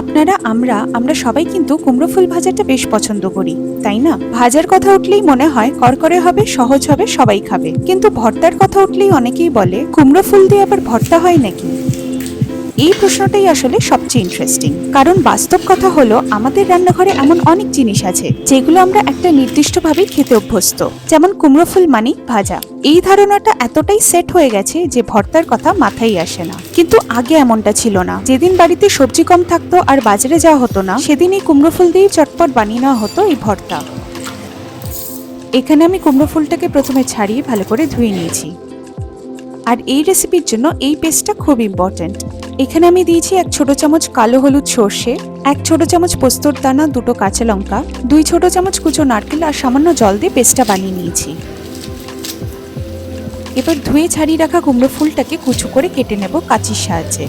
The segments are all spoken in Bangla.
আপনারা আমরা সবাই কিন্তু কুমড়ো ফুল ভাজাটা বেশ পছন্দ করি, তাই না? ভাজার কথা উঠলেই মনে হয় করকরে হবে, সহজ হবে, সবাই খাবে। কিন্তু ভর্তার কথা উঠলেই অনেকেই বলে কুমড়ো ফুল দিয়ে আবার ভর্তা হয় নাকি? এই প্রশ্নটাই আসলে সবচেয়ে ইন্টারেস্টিং, কারণ বাস্তব কথা হলো আমাদের রান্নাঘরে এমন অনেক জিনিস আছে যেগুলো আমরা একটা নির্দিষ্টভাবেই খেতে অভ্যস্ত, যেমন কুমড়ো ফুল মানেই ভাজা। এই ধারণাটা এতটাই সেট হয়ে গেছে যে ভর্তার কথা মাথায় আসে না। কিন্তু আগে এমনটা ছিল না। যেদিন বাড়িতে সবজি কম থাকতো আর বাজারে যাওয়া হতো না, সেদিন এই কুমড়ো ফুল দিয়েই চটপট বানিয়ে নেওয়া হতো এই ভর্তা। এখানে আমি কুমড়ো ফুলটাকে প্রথমে ছাড়িয়ে ভালো করে ধুয়ে নিয়েছি। আর এই রেসিপির জন্য এই পেস্টটা খুব ইম্পর্টেন্ট। এখানে আমি দিয়েছি 1 ছোট চামচ কালো হলুদ সর্ষে, 1 ছোট চামচ পোস্তর দানা, 2টো কাঁচা লঙ্কা, 2 ছোট চামচ কুচো নারকেল আর সামান্য জল দিয়ে পেস্টটা বানিয়ে নিয়েছি। এবার ধুয়ে ছাড়িয়ে রাখা কুমড়ো ফুলটাকে কুচো করে কেটে নেব কাঁচির সাহায্যে।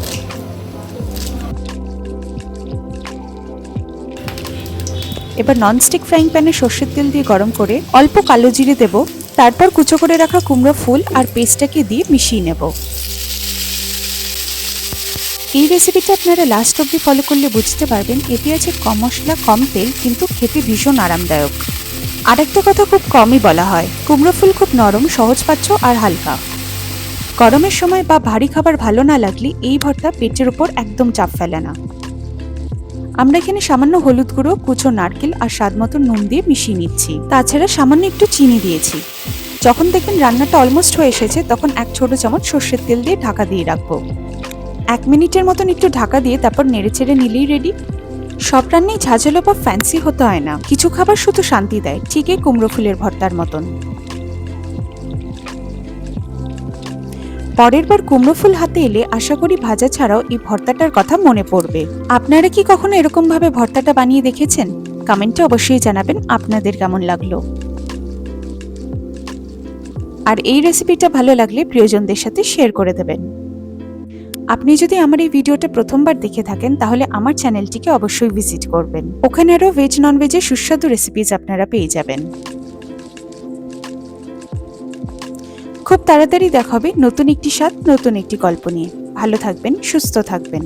এবার ননস্টিক ফ্রাইং প্যানে সর্ষের তেল দিয়ে গরম করে অল্প কালো জিরে দেব, তারপর কুচো করে রাখা কুমড়ো ফুল আর পেস্টটাকে দিয়ে মিশিয়ে নেব। এই রেসিপিটা আপনারা লাস্ট অবধি ফলো করলে বুঝতে পারবেন এতে আছে কম মশলা, কম তেল, কিন্তু খেতে ভীষণ আরামদায়ক। আরেকটা কথা খুব কমই বলা হয়, কুমড়ো ফুল খুব নরম, সহজপাচ্য আর হালকা। গরমের সময় বা ভারী খাবার ভালো না লাগলে এই ভর্তা পেটের উপর একদম চাপ ফেলে না। আমরা এখানে সামান্য হলুদ গুঁড়ো, কুচো নারকেল আর স্বাদ মতো নুন দিয়ে মিশিয়ে নিচ্ছি। তাছাড়া সামান্য একটু চিনি দিয়েছি। যখন দেখবেন রান্নাটা অলমোস্ট হয়ে এসেছে, তখন 1 ছোট চামচ সর্ষের তেল দিয়ে ঢাকা দিয়ে রাখবো। 1 মিনিটের মতন একটু ঢাকা দিয়ে তারপর নেড়েচেড়ে নিলেই রেডি। সব রান্নাই ঝাঁঝালো বা ফ্যান্সি হতে হয় না, কিছু খাবার শুধু শান্তি দেয়, ঠিক এই কুমড়ো ফুলের ভর্তার মতন। পরের বার কুমড়ো ফুল হাতে এলে আশা করি ভাজা ছাড়াও এই ভর্তাটার কথা মনে পড়বে। আপনারা কি কখনো এরকম ভাবে ভর্তাটা বানিয়ে দেখেছেন? কমেন্টে অবশ্যই জানাবেন আপনাদের কেমন লাগলো। আর এই রেসিপিটা ভালো লাগলে প্রিয়জনদের সাথে শেয়ার করে দেবেন। আপনি যদি আমার এই ভিডিওটা প্রথমবার দেখে থাকেন তাহলে আমার চ্যানেলটিকে অবশ্যই ভিজিট করবেন। ওখানে আরও ভেজ নন ভেজের সুস্বাদু রেসিপিজ আপনারা পেয়ে যাবেন। খুব তাড়াতাড়ি দেখা হবে নতুন একটি স্বাদ, নতুন একটি গল্প নিয়ে। ভালো থাকবেন, সুস্থ থাকবেন।